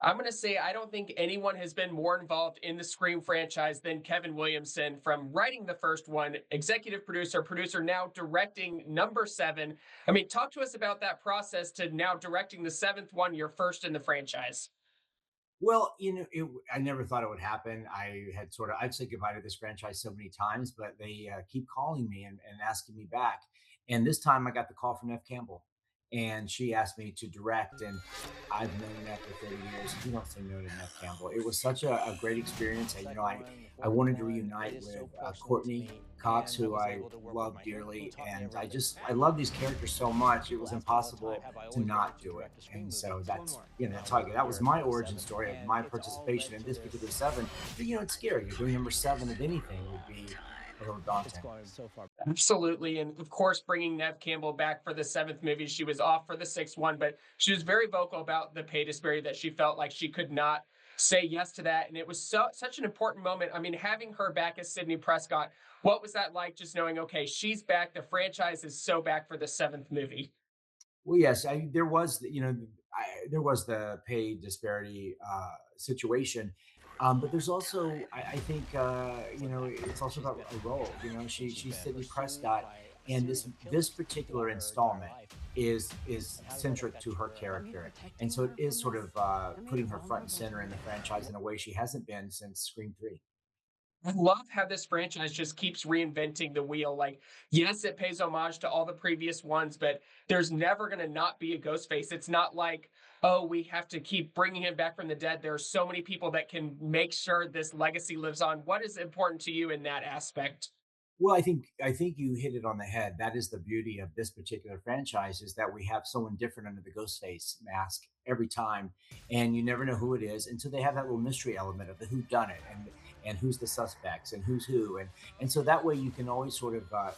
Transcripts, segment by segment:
I'm going to say I don't think anyone has been more involved in the Scream franchise than Kevin Williamson, from writing the first one, executive producer, producer, now directing number seven. I mean, talk to us about that process to now directing the seventh one, your first in the franchise. Well, I never thought it would happen. I've said goodbye to this franchise so many times, but they keep calling me and asking me back. And this time I got the call from Neve Campbell, and she asked me to direct. And I've known Neve for 30 years. You don't say no to Neve Campbell. It was such a great experience. I wanted to reunite with Courtney Cox, who I love dearly. And I love these characters so much. It was impossible to not do it. And so that's how that was my origin story of my participation in this particular seven. But, it's scary. You're doing number seven of anything would be a little daunting. Absolutely. And of course, bringing Neve Campbell back for the seventh movie. She was off for the sixth one, but she was very vocal about the pay disparity, that she felt like she could not say yes to that. And it was such an important moment. I mean, having her back as Sidney Prescott, what was that like, just knowing, okay, she's back. The franchise is so back for the seventh movie? Well, yes, there was, there was the pay disparity situation, but there's also, I think, it's also about a role. She's Sidney Prescott, and this particular installment is centric to her character, and so it is sort of putting her front and center in the franchise in a way she hasn't been since Scream Three. I love how this franchise just keeps reinventing the wheel. Like, yes, it pays homage to all the previous ones, but there's never going to not be a Ghostface. It's not like, oh, we have to keep bringing him back from the dead. There are so many people that can make sure this legacy lives on. What is important to you in that aspect? Well, I think you hit it on the head. That is the beauty of this particular franchise is that we have someone different under the ghost face mask every time, and you never know who it is until they have that little mystery element of the who done it and who's the suspects and who's who, and so that way you can always sort of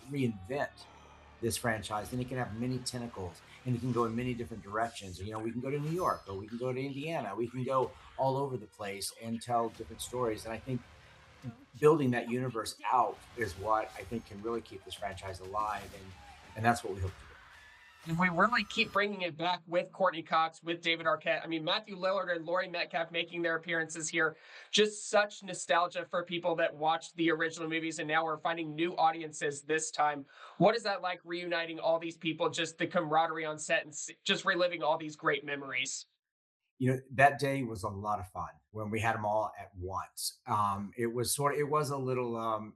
reinvent this franchise, and it can have many tentacles, and it can go in many different directions. We can go to New York, or we can go to Indiana, we can go all over the place and tell different stories, and I think building that universe out is what I think can really keep this franchise alive, and that's what we hope to do. And we really keep bringing it back with Courtney Cox, with David Arquette. I mean, Matthew Lillard and Laurie Metcalf making their appearances here. Just such nostalgia for people that watched the original movies, and now we're finding new audiences this time. What is that like, reuniting all these people, just the camaraderie on set, and just reliving all these great memories? That day was a lot of fun when we had them all at once. It was a little it was a little,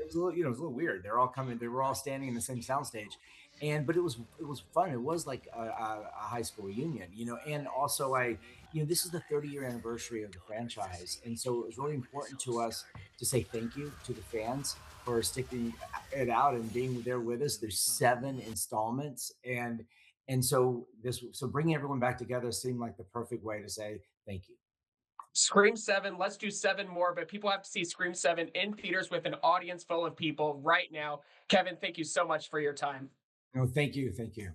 it was a little weird. They're all coming. They were all standing in the same soundstage, but it was fun. It was like a high school reunion, and also this is the 30-year anniversary of the franchise, and so it was really important to us to say thank you to the fans for sticking it out and being there with us. There's seven installments, and so bringing everyone back together seemed like the perfect way to say thank you. Scream 7, let's do seven more, but people have to see Scream 7 in theaters with an audience full of people right now. Kevin, thank you so much for your time. No, thank you, thank you.